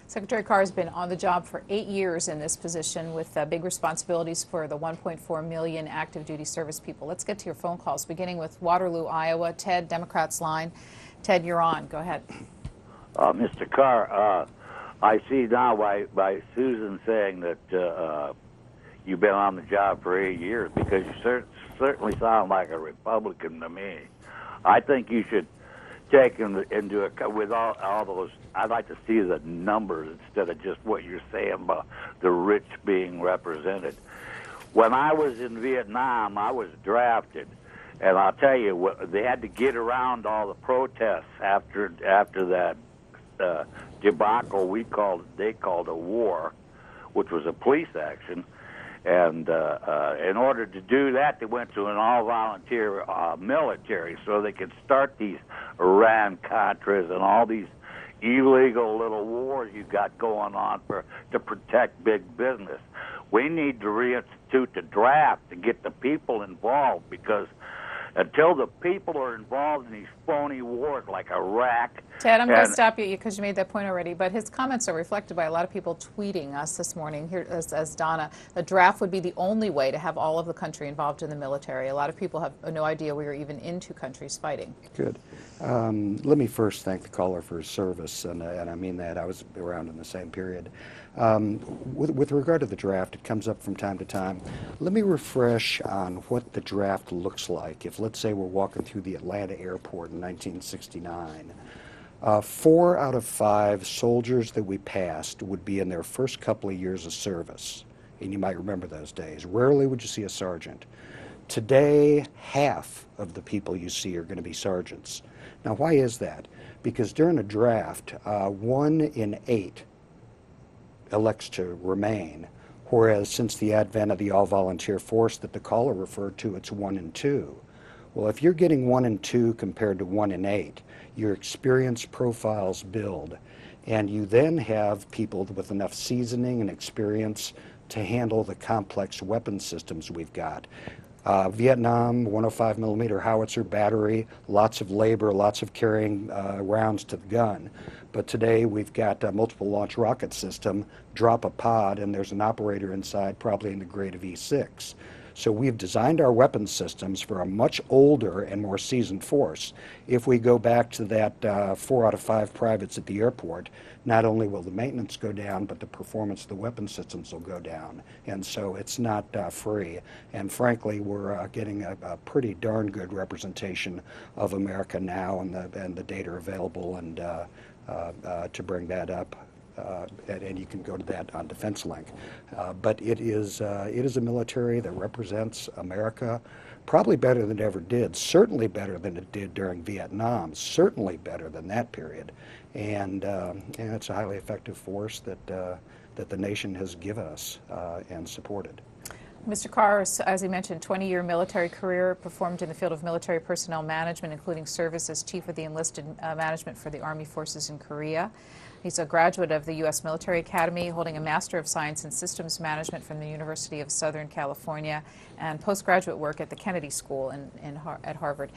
Secretary Carr has been on the job for 8 years in this position with big responsibilities for the 1.4 million active duty service people. Let's get to your phone calls, beginning with Waterloo, Iowa. Ted, Democrats line. Ted, you're on. Go ahead. Mr. Carr, I see now by Susan saying that you've been on the job for 8 years, because you certainly sound like a Republican to me. I think you should take into account with all those. I'd like to see the numbers instead of just what you're saying about the rich being represented. When I was in Vietnam, I was drafted, and I'll tell you, they had to get around all the protests after that debacle they called a war, which was a police action. And in order to do that, they went to an all-volunteer military so they could start these Iran-Contras and all these illegal little wars you got going on to protect big business. We need to reinstitute the draft to get the people involved, because until the people are involved in these phony wars like Iraq. Ted, I'm going to stop you because you made that point already, but his comments are reflected by a lot of people tweeting us this morning. Here, as Donna, the draft would be the only way to have all of the country involved in the military. A lot of people have no idea we are even in two countries fighting. Good. Let me first thank the caller for his service, and I mean that. I was around in the same period. With regard to the draft, it comes up from time to time. Let me refresh on what the draft looks like. If, let's say, we're walking through the Atlanta airport in 1969, 4 out of 5 soldiers that we passed would be in their first couple of years of service. And you might remember those days. Rarely would you see a sergeant. Today, half of the people you see are going to be sergeants. Now, why is that? Because during a draft, 1 in 8 elects to remain, whereas since the advent of the all-volunteer force that the caller referred to, it's 1 in 2. Well, if you're getting 1 in 2 compared to 1 in 8, your experience profiles build, and you then have people with enough seasoning and experience to handle the complex weapon systems we've got. Vietnam, 105 millimeter howitzer battery, lots of labor, lots of carrying rounds to the gun. But today we've got a multiple launch rocket system, drop a pod, and there's an operator inside, probably in the grade of E6. So we've designed our weapon systems for a much older and more seasoned force. If we go back to that 4 out of 5 privates at the airport, not only will the maintenance go down, but the performance of the weapon systems will go down. And so it's not free. And frankly, we're getting a pretty darn good representation of America now, and the data are available, and to bring that up. And you can go to that on Defense Link. But it is a military that represents America probably better than it ever did, certainly better than it did during Vietnam, certainly better than that period. And it's a highly effective force that the nation has given us and supported. Mr. Carr, as he mentioned, 20-year military career, performed in the field of military personnel management, including service as Chief of the Enlisted Management for the Army Forces in Korea. He's a graduate of the U.S. Military Academy, holding a Master of Science in Systems Management from the University of Southern California, and postgraduate work at the Kennedy School at Harvard.